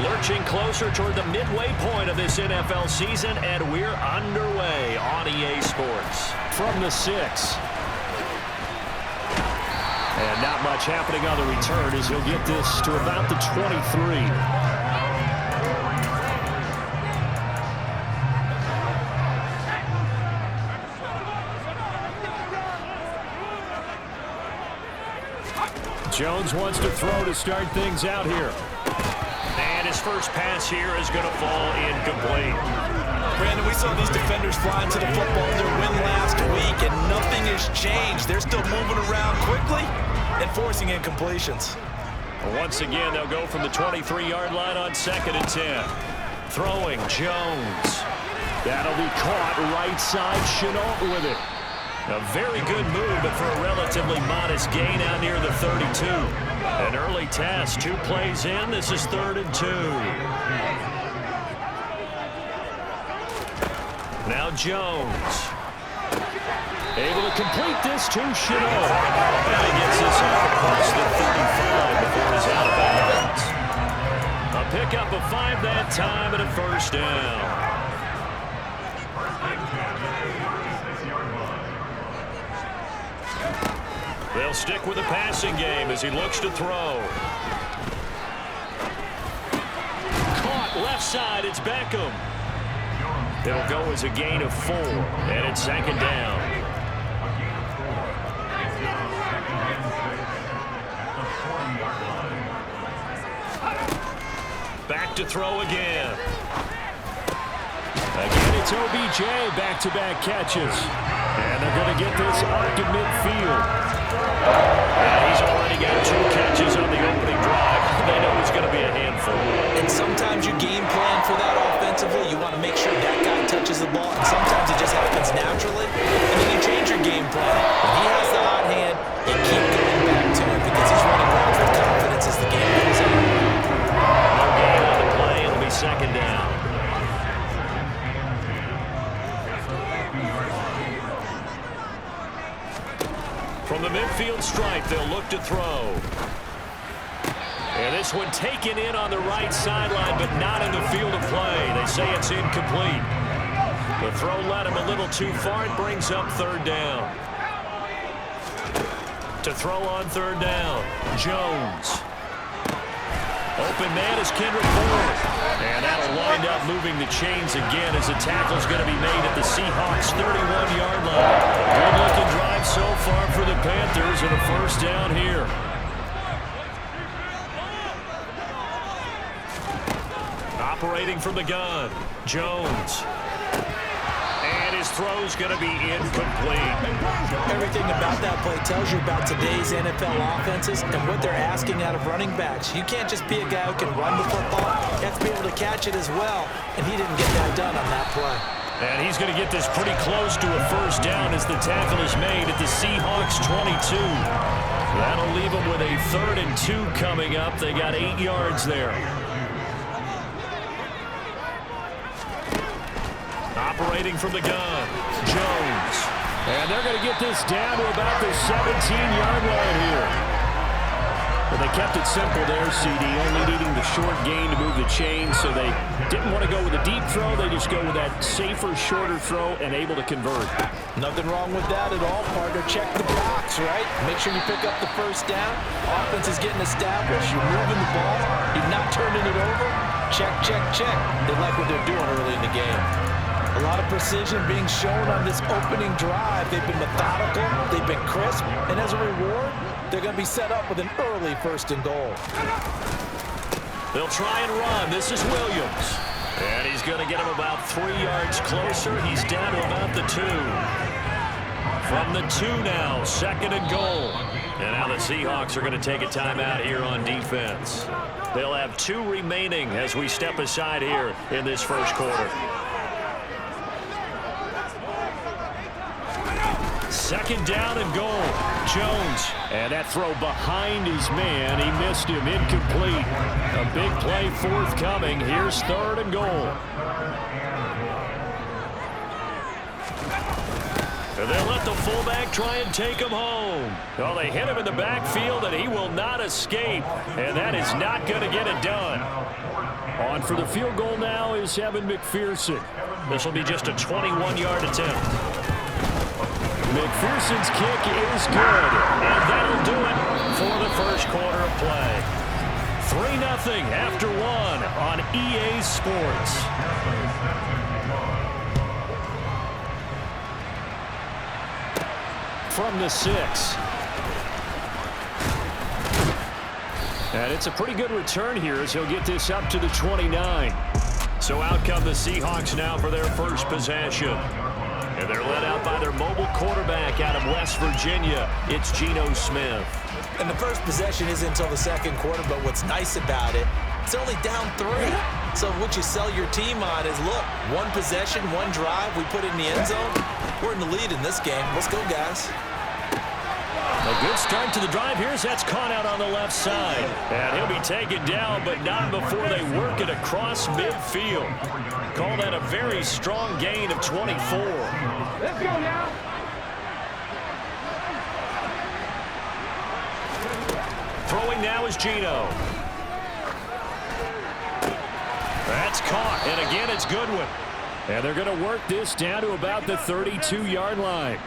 Lurching closer toward the midway point of this NFL season, and we're underway on EA Sports. From the 6. And not much happening on the return as he'll get this to about the 23. Jones wants to throw to start things out here. And his first pass here is going to fall incomplete. Brandon, we saw these defenders fly into the football in their win last week, and nothing has changed. They're still moving around quickly and forcing incompletions. Once again, they'll go from the 23-yard line on 2nd and 10. Throwing, Jones. That'll be caught right side, Chenault with it. A very good move, but for a relatively modest gain out near the 32. An early test, 2 plays in. This is 3rd and 2. Now Jones. Able to complete this to Chenault. And he gets this off across the 35 before he's out of bounds. A pickup of 5 that time and a first down. They'll stick with the passing game as he looks to throw. Caught left side, it's Beckham. They'll go as a gain of 4, and it's 2nd down. Back to throw again. Again, it's OBJ, back-to-back catches. And they're going to get this up to midfield. And he's already got 2 catches on the opening drive. They know he's going to be a handful. And sometimes you game plan for that offensively. You want to make sure that guy touches the ball. And sometimes it just happens naturally. And then you change your game plan. When he has the hot hand, you keep going back to him because he's running routes with confidence as the game goes on. No gain on the play. It'll be 2nd down. From the midfield stripe, they'll look to throw. And this one taken in on the right sideline, but not in the field of play. They say it's incomplete. The throw led him a little too far. It brings up 3rd down. To throw on 3rd down, Jones. Open man is Kendrick Bourne. And that'll wind up moving the chains again as the tackle's going to be made at the Seahawks 31-yard line. Good-looking drive so far for the Panthers and a first down here. Operating from the gun, Jones. And his throw's going to be incomplete. Everything about that play tells you about today's NFL offenses and what they're asking out of running backs. You can't just be a guy who can run the football. You have to be able to catch it as well, and he didn't get that done on that play. And he's going to get this pretty close to a first down as the tackle is made at the Seahawks 22. That'll leave them with a 3rd and 2 coming up. They got 8 yards there. Operating from the gun, Jones. And they're going to get this down to about the 17-yard line here. But they kept it simple there, CD, only needing the short gain to move the chains, so they didn't want to go with a deep throw. They just go with that safer, shorter throw and able to convert. Nothing wrong with that at all, partner. Check the box, right? Make sure you pick up the first down. Offense is getting established. You're moving the ball. You're not turning it over. Check, check, check. They like what they're doing early in the game. A lot of precision being shown on this opening drive. They've been methodical. They've been crisp. And as a reward, they're going to be set up with an early 1st and goal. They'll try and run. This is Williams. And he's going to get him about 3 yards closer. He's down to about the 2. From the 2 now, 2nd and goal. And now the Seahawks are going to take a timeout here on defense. They'll have 2 remaining as we step aside here in this first quarter. 2nd down and goal. Jones. And that throw behind his man. He missed him. Incomplete. A big play forthcoming. Here's 3rd and goal. And they'll let the fullback try and take him home. Well, they hit him in the backfield, and he will not escape. And that is not going to get it done. On for the field goal now is Evan McPherson. This will be just a 21-yard attempt. McPherson's kick is good. And that'll do it for the first quarter of play. 3-0 after one on EA Sports. From the 6. And it's a pretty good return here as he'll get this up to the 29. So out come the Seahawks now for their first possession. And they're led out by their mobile quarterback out of West Virginia. It's Geno Smith. And the first possession isn't until the second quarter, but what's nice about it, it's only down 3. So what you sell your team on is, look, one possession, one drive, we put it in the end zone. We're in the lead in this game. Let's go, guys. A good start to the drive here as that's caught out on the left side. And he'll be taken down, but not before they work it across midfield. Call that a very strong gain of 24. Let's go now. Throwing now is Geno. That's caught, and again it's Goodwin. And they're going to work this down to about the 32-yard line.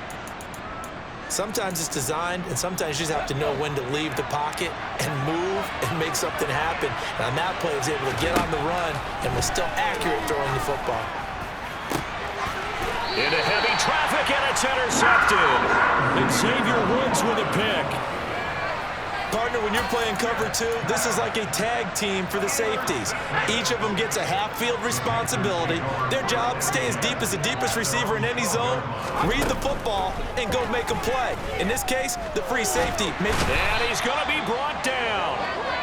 Sometimes it's designed, and sometimes you just have to know when to leave the pocket and move and make something happen. And on that play, he was able to get on the run and was still accurate throwing the football. Into heavy traffic, and it's intercepted. And Xavier Woods with a pick. Partner, when you're playing cover 2, this is like a tag team for the safeties. Each of them gets a half-field responsibility. Their job, stay as deep as the deepest receiver in any zone, read the football, and go make a play. In this case, the free safety. And he's going to be brought down.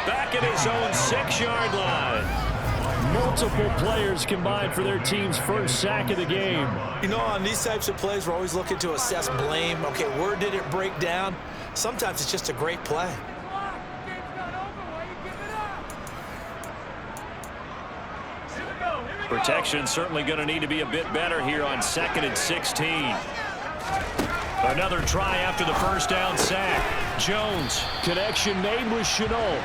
Back at his own 6-yard line. Multiple players combined for their team's first sack of the game. You know, on these types of plays, we're always looking to assess blame. Okay, where did it break down? Sometimes it's just a great play. Protection certainly going to need to be a bit better here on 2nd and 16. Another try after the first down sack. Jones, connection made with Shenault.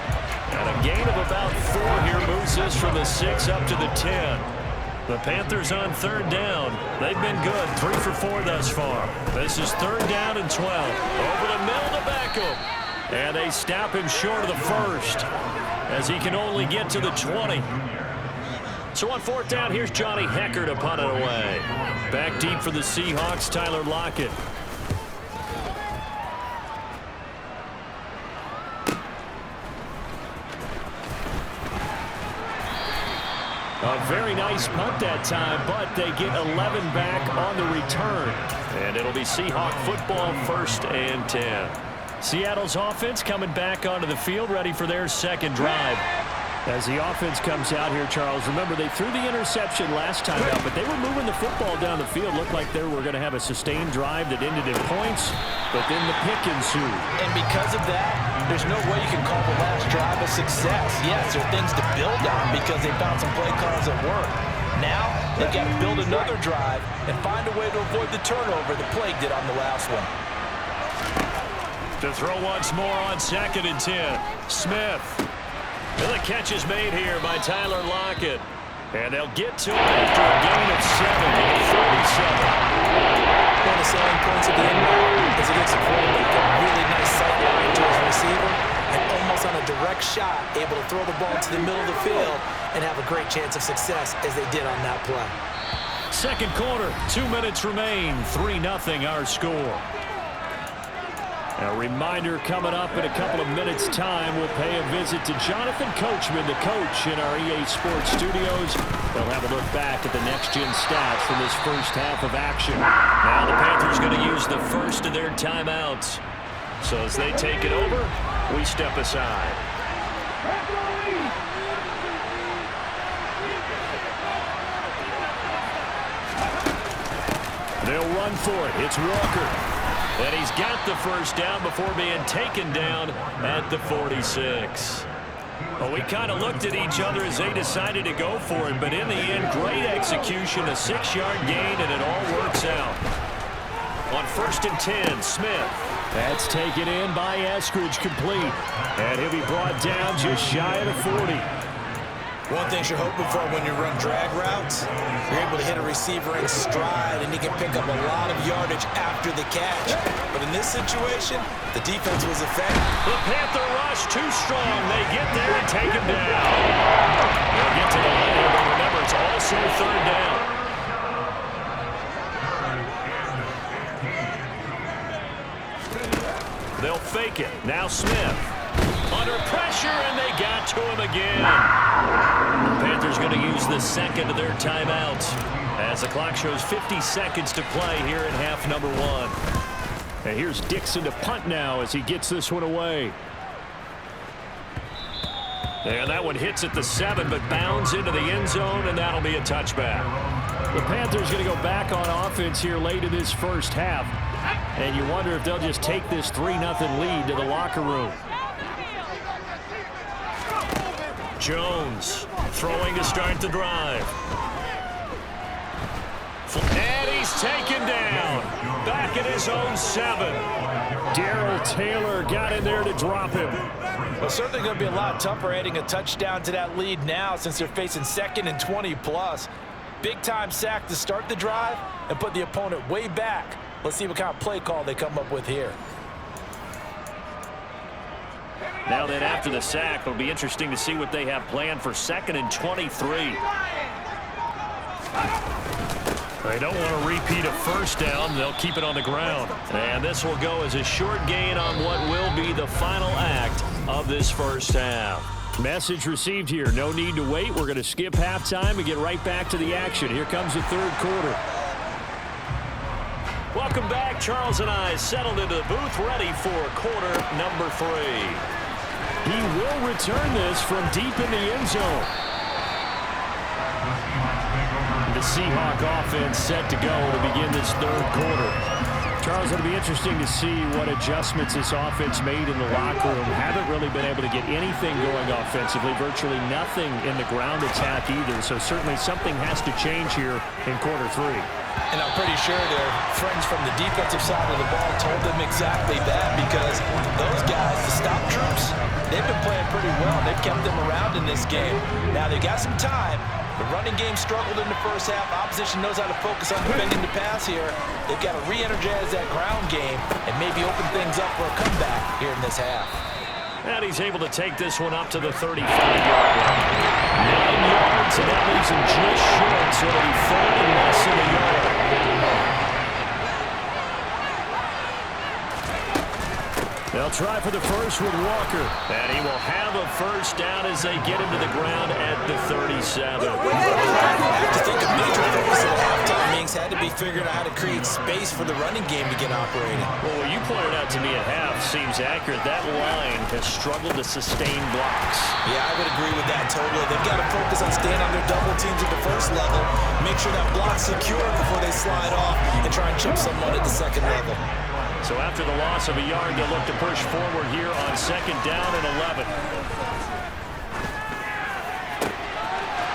And a gain of about 4 here moves this from the 6 up to the 10. The Panthers on 3rd down. They've been good, 3 for 4 thus far. This is 3rd down and 12. Over the middle to Beckham. And they stop him short of the first as he can only get to the 20. So on 4th down, here's Johnny Hecker to punt it away. Back deep for the Seahawks, Tyler Lockett. A very nice punt that time, but they get 11 back on the return. And it'll be Seahawk football, 1st and 10. Seattle's offense coming back onto the field, ready for their second drive. As the offense comes out here, Charles, remember they threw the interception last time out, but they were moving the football down the field. Looked like they were going to have a sustained drive that ended in points, but then the pick ensued. And because of that, there's no way you can call the last drive a success. Yes, there are things to build on because they found some play calls that work. Now, they've got to build another drive and find a way to avoid the turnover the Plague did on the last one. To throw once more on 2nd and 10. Smith. And the catch is made here by Tyler Lockett. And they'll get to it after a gain of 7 at 47. One of the selling points of the end route is it gets a quarterback a really nice sight line to his receiver and almost on a direct shot able to throw the ball to the middle of the field and have a great chance of success as they did on that play. Second quarter, 2 minutes remain, 3-0 our score. A reminder coming up in a couple of minutes' time. We'll pay a visit to Jonathan Coachman, the coach in our EA Sports studios. They'll have a look back at the next-gen stats from this first half of action. Now the Panthers going to use the first of their timeouts. So as they take it over, we step aside. They'll run for it. It's Walker. And he's got the first down before being taken down at the 46. Well, we kind of looked at each other as they decided to go for it, but in the end, great execution, a 6-yard gain, and it all works out. On 1st and 10, Smith. That's taken in by Eskridge, complete. And he'll be brought down just shy of the 40. One thing you're hoping for when you run drag routes, you're able to hit a receiver in stride, and he can pick up a lot of yardage after the catch. But in this situation, the defense was effective. The Panther rush too strong. They get there and take him down. They'll get to the line here, but remember, it's also 3rd down. They'll fake it. Now Smith. Under pressure, and they got to him again. The Panthers going to use the second of their timeouts as the clock shows 50 seconds to play here in half number 1. And here's Dixon to punt now as he gets this one away. And that one hits at the 7, but bounds into the end zone, and that'll be a touchback. The Panthers going to go back on offense here late in this first half. And you wonder if they'll just take this 3-0 lead to the locker room. Jones throwing to start the drive. And he's taken down. Back at his own 7. Darrell Taylor got in there to drop him. Well, certainly going to be a lot tougher adding a touchdown to that lead now since they're facing 2nd and 20+. Big-time sack to start the drive and put the opponent way back. Let's see what kind of play call they come up with here. Now then, after the sack, it'll be interesting to see what they have planned for 2nd and 23. They don't want to repeat a first down. They'll keep it on the ground. And this will go as a short gain on what will be the final act of this first half. Message received here. No need to wait. We're going to skip halftime and get right back to the action. Here comes the 3rd quarter. Welcome back. Charles and I settled into the booth ready for quarter number 3. He will return this from deep in the end zone. The Seahawk offense set to go to begin this 3rd quarter. Charles, it'll be interesting to see what adjustments this offense made in the locker room. Haven't really been able to get anything going offensively, virtually nothing in the ground attack either. So certainly something has to change here in quarter 3. And I'm pretty sure their friends from the defensive side of the ball told them exactly that, because those guys, the stop troops, they've been playing pretty well. They've kept them around in this game. Now they got some time. The running game struggled in the first half. Opposition knows how to focus on defending the pass here. They've got to re-energize that ground game and maybe open things up for a comeback here in this half. And he's able to take this one up to the 35-yard line. 9 yards, and that leaves him just short, so it'll be 3rd and less than a yard. They'll try for the first with Walker. And he will have a first down as they get him to the ground at the 37. I have to think a major focus at halftime means had to be figuring out how to create space for the running game to get operating. Well, what you pointed out to me at half seems accurate. That line has struggled to sustain blocks. Yeah, I would agree with that totally. They've got to focus on staying on their double teams at the first level, make sure that block's secure before they slide off and try and chip someone at the 2nd level. So after the loss of a yard, they'll look to push forward here on 2nd down and 11.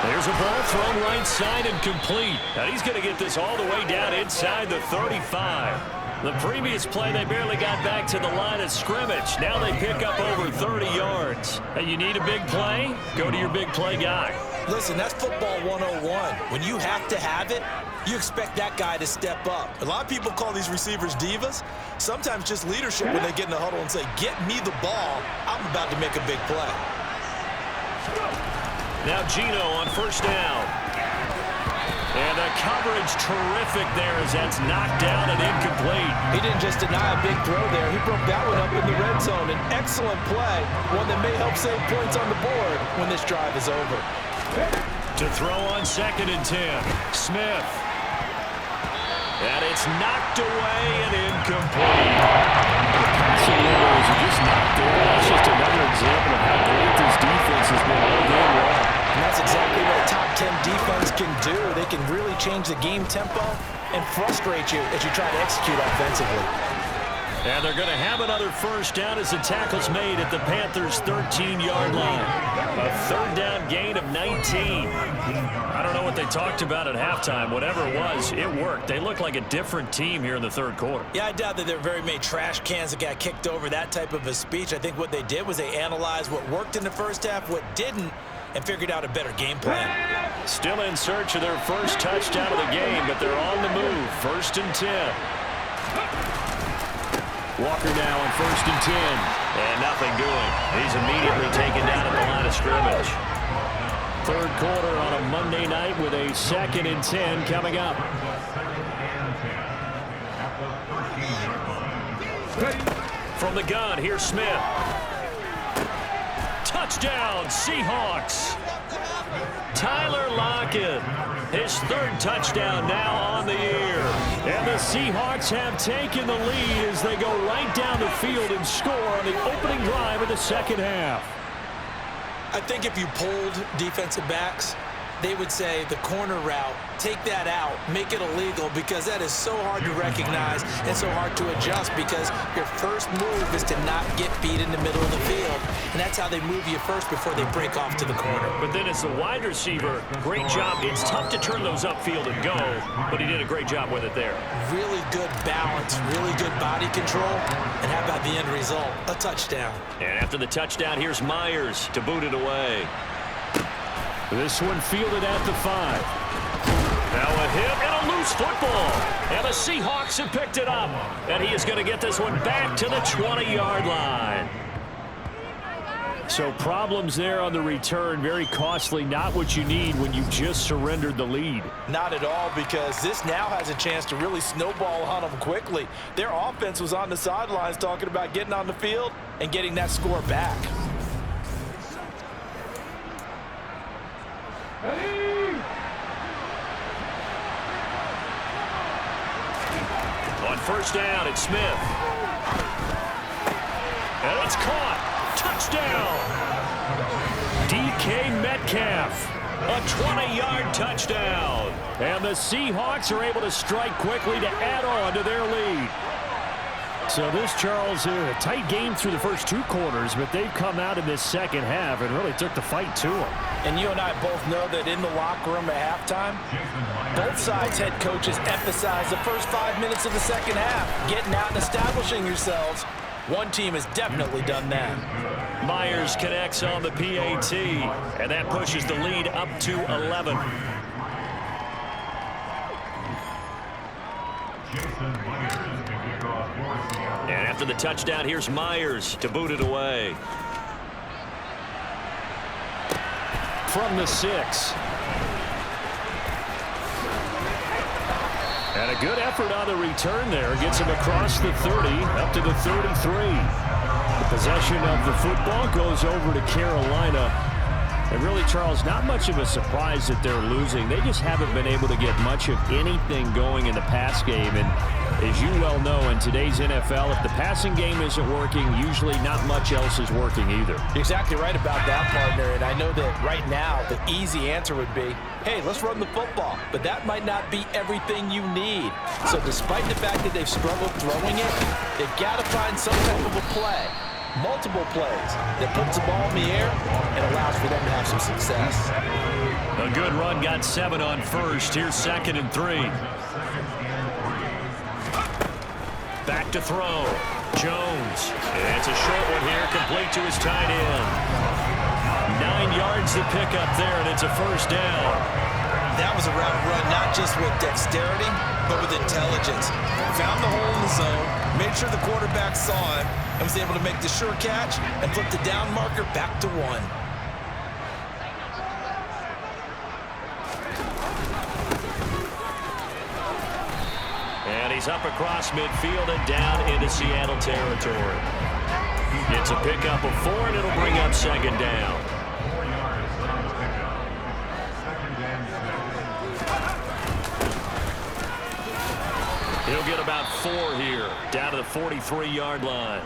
There's a ball thrown right side and complete. And he's going to get this all the way down inside the 35. The previous play, they barely got back to the line of scrimmage. Now they pick up over 30 yards. And you need a big play? Go to your big play guy. Listen, that's football 101. When you have to have it, you expect that guy to step up. A lot of people call these receivers divas. Sometimes just leadership when they get in the huddle and say, get me the ball. I'm about to make a big play. Now Gino on 1st down. And the coverage terrific there as that's knocked down and incomplete. He didn't just deny a big throw there. He broke that one up in the red zone. An excellent play, one that may help save points on the board when this drive is over. To throw on 2nd and 10. Smith. And it's knocked away and incomplete. The passing lanes are just not there. That's just another example of how great this defense has been all game long. And that's exactly what a top 10 defense can do. They can really change the game tempo and frustrate you as you try to execute offensively. And they're going to have another first down as the tackle's made at the Panthers' 13-yard line. A third down gain of 19. I don't know what they talked about at halftime. Whatever it was, it worked. They look like a different team here in the third quarter. Yeah, I doubt that there were very many trash cans that got kicked over, that type of a speech. I think what they did was they analyzed what worked in the first half, what didn't, and figured out a better game plan. Still in search of their first touchdown of the game, but they're on the move. 1st and 10. Walker now on 1st and 10. And nothing doing. He's immediately taken down at the line of scrimmage. Third quarter on a Monday night with a 2nd and 10 coming up. From the gun, here's Smith. Touchdown, Seahawks. Tyler Lockett, his 3rd touchdown now on the year. And the Seahawks have taken the lead as they go right down the field and score on the opening drive of the second half. I think if you polled defensive backs, they would say the corner route, take that out, make it illegal, because that is so hard to recognize and so hard to adjust, because your first move is to not get beat in the middle of the field, and that's how they move you first before they break off to the corner. But then as the wide receiver, great job. It's tough to turn those upfield and go, but he did a great job with it there. Really good balance, really good body control, and how about the end result? A touchdown. And after the touchdown, here's Myers to boot it away. This one fielded at the 5. Now a hit and a loose football. And the Seahawks have picked it up. And he is going to get this one back to the 20-yard line. So problems there on the return. Very costly. Not what you need when you just surrendered the lead. Not at all, because this now has a chance to really snowball on them quickly. Their offense was on the sidelines talking about getting on the field and getting that score back. On 1st down, it's Smith. And it's caught. Touchdown. DK Metcalf. A 20-yard touchdown. And the Seahawks are able to strike quickly to add on to their lead. So this, Charles, a tight game through the first 2 quarters, but they've come out in this second half and really took the fight to them. And you and I both know that in the locker room at halftime, both sides' head coaches emphasize the first 5 minutes of the second half, getting out and establishing yourselves. One team has definitely done that. Myers connects on the PAT, and that pushes the lead up to 11. And after the touchdown, here's Myers to boot it away. From the 6. And a good effort on the return there. Gets him across the 30, up to the 33. The possession of the football goes over to Carolina. And really, Charles, not much of a surprise that they're losing. They just haven't been able to get much of anything going in the pass game. And as you well know, in today's NFL, if the passing game isn't working, usually not much else is working either. You're exactly right about that, partner. And I know that right now the easy answer would be, hey, let's run the football. But that might not be everything you need. So despite the fact that they've struggled throwing it, they've got to find some type of a play. Multiple plays that puts the ball in the air and allows for them to have some success. A good run, got 7 on 1st. Here's 2nd and 3. Back to throw. Jones. And it's a short one here, complete to his tight end. 9 yards to pick up there, and it's a 1st down. That was a route run, not just with dexterity, but with intelligence. Found the hole in the zone, made sure the quarterback saw him, and was able to make the sure catch and flip the down marker back to 1. And he's up across midfield and down into Seattle territory. It's a pickup of 4, and it'll bring up 2nd down. He'll get about 4 here, down to the 43-yard line.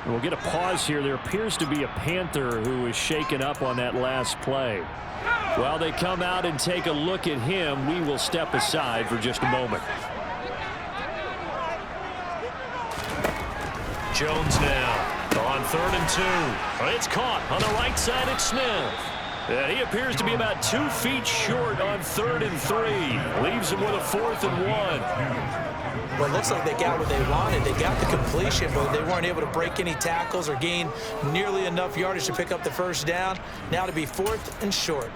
We'll get a pause here. There appears to be a Panther who is shaken up on that last play. While they come out and take a look at him, we will step aside for just a moment. Jones now on On 3rd and 2. It's caught on the right side at Smith. And he appears to be about 2 feet short on 3rd and 3. Leaves him with a 4th and 1. Well, it looks like they got what they wanted. They got the completion, but they weren't able to break any tackles or gain nearly enough yardage to pick up the first down. Now to be 4th and short.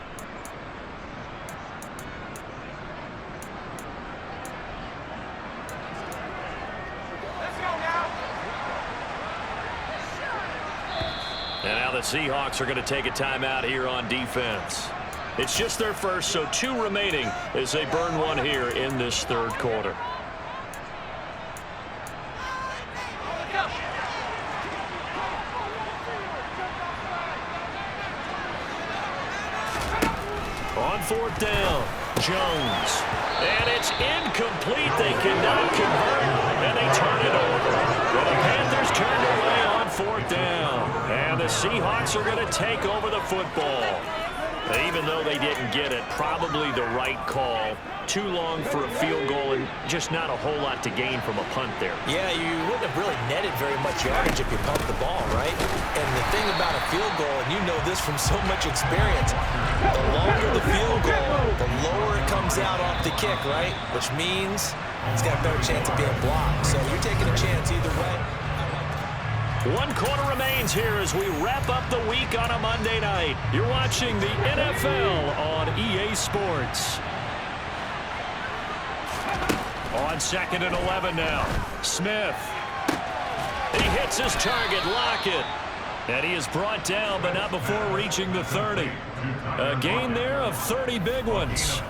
And now the Seahawks are going to take a timeout here on defense. It's just their first, so 2 remaining as they burn one here in this 3rd quarter. On 4th down, Jones. And it's incomplete. They cannot convert, and they turn it over. Well, the Panthers turned away on 4th down. And the Seahawks are going to take over the football. Even though they didn't get it, probably the right call. Too long for a field goal and just not a whole lot to gain from a punt there. Yeah, you wouldn't have really netted very much yardage if you pumped the ball, right? And the thing about a field goal, and you know this from so much experience, the longer the field goal, the lower it comes out off the kick, right? Which means it's got a better chance of being blocked. So you're taking a chance either way. 1 quarter remains here as we wrap up the week on a Monday night. You're watching the NFL on EA Sports. On 2nd and 11 now. Smith. He hits his target, Lockett. And he is brought down, but not before reaching the 30. A gain there of 30 big ones.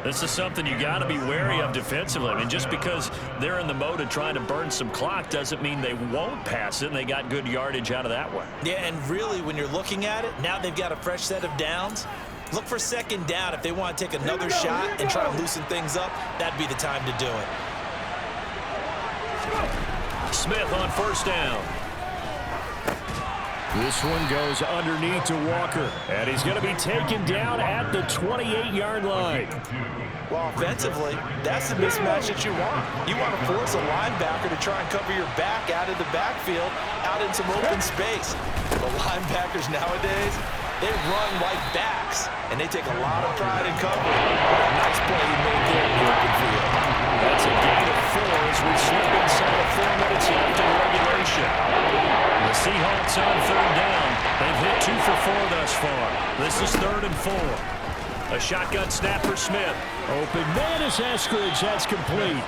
This is something you got to be wary of defensively. I mean, just because they're in the mode of trying to burn some clock doesn't mean they won't pass it, and they got good yardage out of that one. Yeah, and really, when you're looking at it, now they've got a fresh set of downs. Look for 2nd down. If they want to take another shot and try to loosen things up, that'd be the time to do it. Smith on 1st down. This one goes underneath to Walker, and he's going to be taken down at the 28-yard line. Well, offensively, that's the mismatch that you want. You want to force a linebacker to try and cover your back out of the backfield, out in some open space. The linebackers nowadays, they run like backs, and they take a lot of pride in covering. What a nice play you made there in the open field. That's a gain of 4 as we slip inside of 4 minutes left in regulation. The Seahawks on 3rd down. They've hit 2 for 4 thus far. This is 3rd and 4. A shotgun snap for Smith. Open man is Eskridge. That's complete.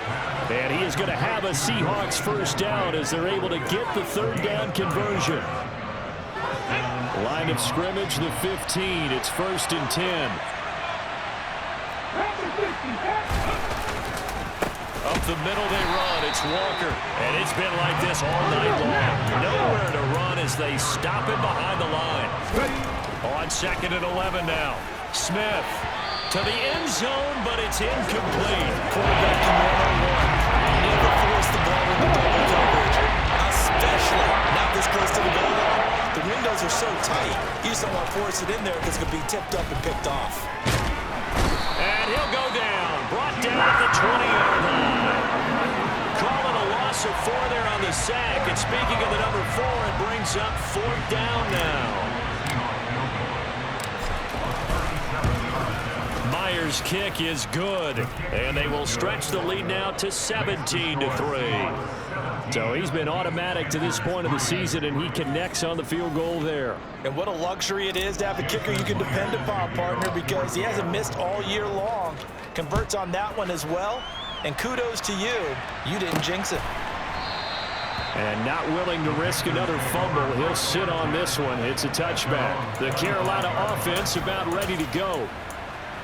And he is going to have a Seahawks first down as they're able to get the 3rd down conversion. Line of scrimmage, the 15. It's 1st and 10. Up the middle they run. It's Walker. And it's been like this all night long. Nowhere to run as they stop him behind the line. On 2nd and 11 now. Smith to the end zone, but it's incomplete. Quarterback in 1-on-1. Never force the ball in the double coverage, especially not this close to the goal line. The windows are so tight, you just don't want to force it in there because it could be tipped up and picked off. And he'll go down. Brought down at the 20-yard line. Calling a loss of 4 there on the sack. And speaking of the number 4, it brings up 4th down now. Myers' kick is good, and they will stretch the lead now to 17-3. So he's been automatic to this point of the season, and he connects on the field goal there. And what a luxury it is to have a kicker you can depend upon, partner, because he hasn't missed all year long. Converts on that one as well, and kudos to you. You didn't jinx it. And not willing to risk another fumble, he'll sit on this one. It's a touchback. The Carolina offense about ready to go.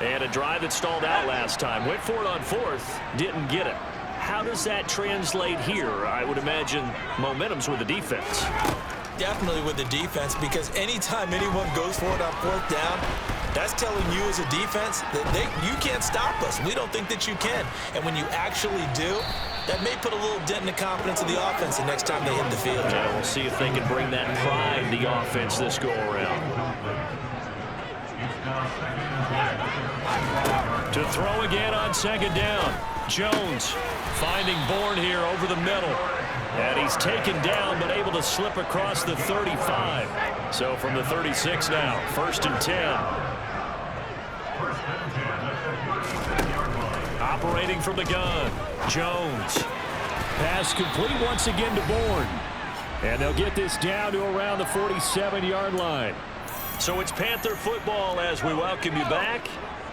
And a drive that stalled out last time. Went for it on 4th, didn't get it. How does that translate here? I would imagine momentum's with the defense. Definitely with the defense, because anytime anyone goes for it on 4th down, that's telling you as a defense that you can't stop us. We don't think that you can. And when you actually do, that may put a little dent in the confidence of the offense the next time they hit the field. Yeah, we'll see if they can bring that pride to the offense this go-around. To throw again on 2nd down. Jones finding Bourne here over the middle. And he's taken down, but able to slip across the 35. So from the 36 now, 1st and 10. Operating from the gun, Jones. Pass complete once again to Bourne. And they'll get this down to around the 47-yard line. So it's Panther football as we welcome you back.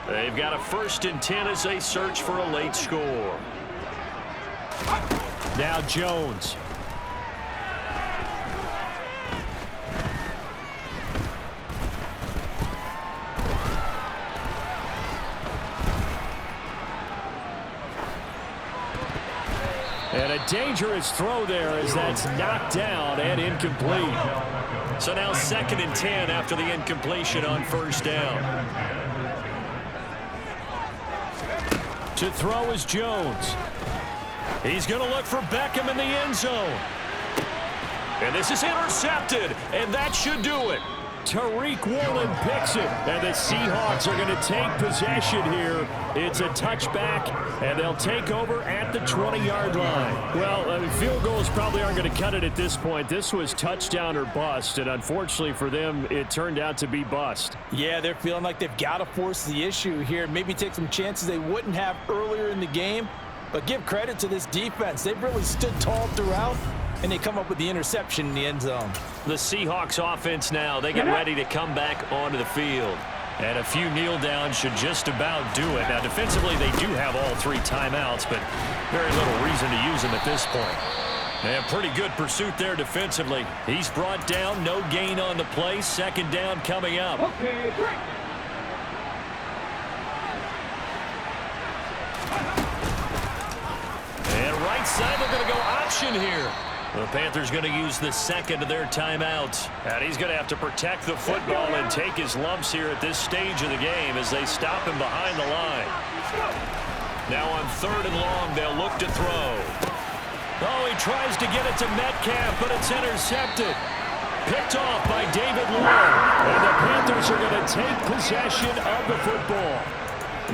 They've got a 1st and 10 as they search for a late score. Now Jones. And a dangerous throw there as that's knocked down and incomplete. So now 2nd and 10 after the incompletion on 1st down. To throw is Jones. He's going to look for Beckham in the end zone. And this is intercepted, and that should do it. Tariq Woolen picks it, and the Seahawks are going to take possession here. It's a touchback, and they'll take over at the 20-yard line. Well, field goals probably aren't going to cut it at this point. This was touchdown or bust, and unfortunately for them, it turned out to be bust. Yeah, they're feeling like they've got to force the issue here, maybe take some chances they wouldn't have earlier in the game. But give credit to this defense. They've really stood tall throughout, and they come up with the interception in the end zone. The Seahawks offense now, they get ready to come back onto the field. And a few kneel downs should just about do it. Now, defensively, they do have all 3 timeouts, but very little reason to use them at this point. And pretty good pursuit there defensively. He's brought down, no gain on the play. 2nd down coming up. Okay, break. And right side, they're going to go option here. The Panthers going to use the 2nd of their timeouts. And he's going to have to protect the football and take his lumps here at this stage of the game as they stop him behind the line. Now on 3rd and long, they'll look to throw. Oh, he tries to get it to Metcalf, but it's intercepted. Picked off by David Long. And the Panthers are going to take possession of the football.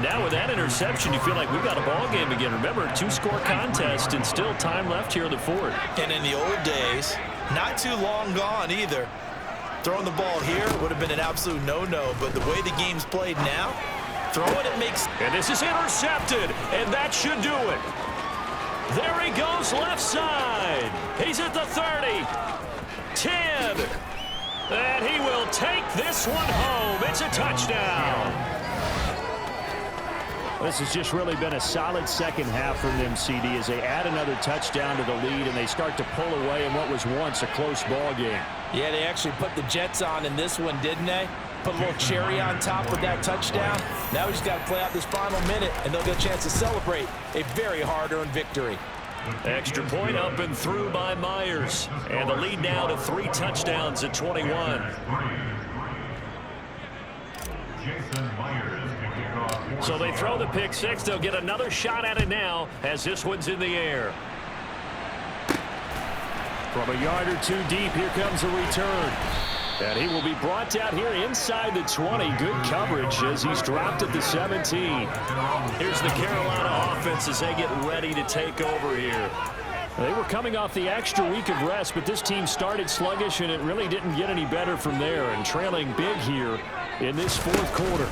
Now with that interception, you feel like we've got a ball game again. Remember, 2-score contest and still time left here in the 4th. And in the old days, not too long gone either. Throwing the ball here would have been an absolute no-no, but the way the game's played now, throwing it makes... And this is intercepted, and that should do it. There he goes left side. He's at the 30. 10. And he will take this one home. It's a touchdown. This has just really been a solid 2nd half from them, CD, as they add another touchdown to the lead and they start to pull away in what was once a close ball game. Yeah, they actually put the Jets on in this one, didn't they? Put a little cherry on top with that touchdown. Now we just got to play out this final minute, and they'll get a chance to celebrate a very hard-earned victory. Extra point up and through by Myers. And the lead now to 3 touchdowns at 21. So they throw the pick 6. They'll get another shot at it now as this one's in the air. From a yard or 2 deep, here comes a return. And he will be brought down here inside the 20. Good coverage as he's dropped at the 17. Here's the Carolina offense as they get ready to take over here. They were coming off the extra week of rest, but this team started sluggish, and it really didn't get any better from there, and trailing big here in this 4th quarter.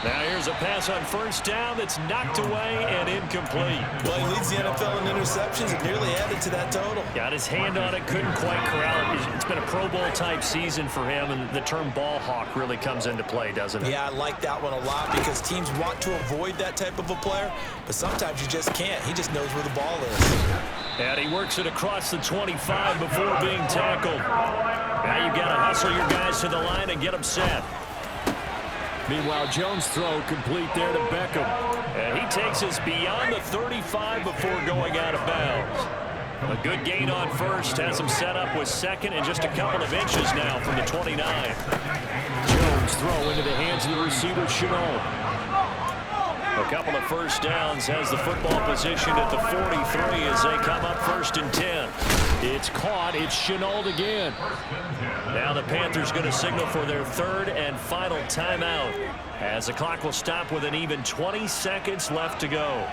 Now here's a pass on 1st down that's knocked away and incomplete. Well, he leads the NFL in interceptions and nearly added to that total. Got his hand on it, couldn't quite corral it. It's been a Pro Bowl type season for him, and the term ball hawk really comes into play, doesn't it? Yeah, I like that one a lot because teams want to avoid that type of a player, but sometimes you just can't. He just knows where the ball is. And he works it across the 25 before being tackled. Now you've got to hustle your guys to the line and get them set. Meanwhile, Jones' throw complete there to Beckham. And he takes us beyond the 35 before going out of bounds. A good gain on 1st, has him set up with 2nd and just a couple of inches now from the 29. Jones' throw into the hands of the receiver, Chenault. A couple of 1st downs, has the football position at the 43 as they come up 1st and 10. It's caught. It's Chenault again. Now the Panthers going to signal for their third and final timeout, as the clock will stop with an even 20 seconds left to go.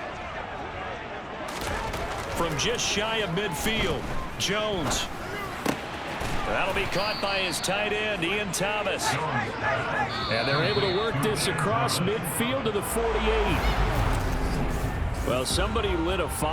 From just shy of midfield, Jones. That'll be caught by his tight end, Ian Thomas. And they're able to work this across midfield to the 48. Well, somebody lit a fire.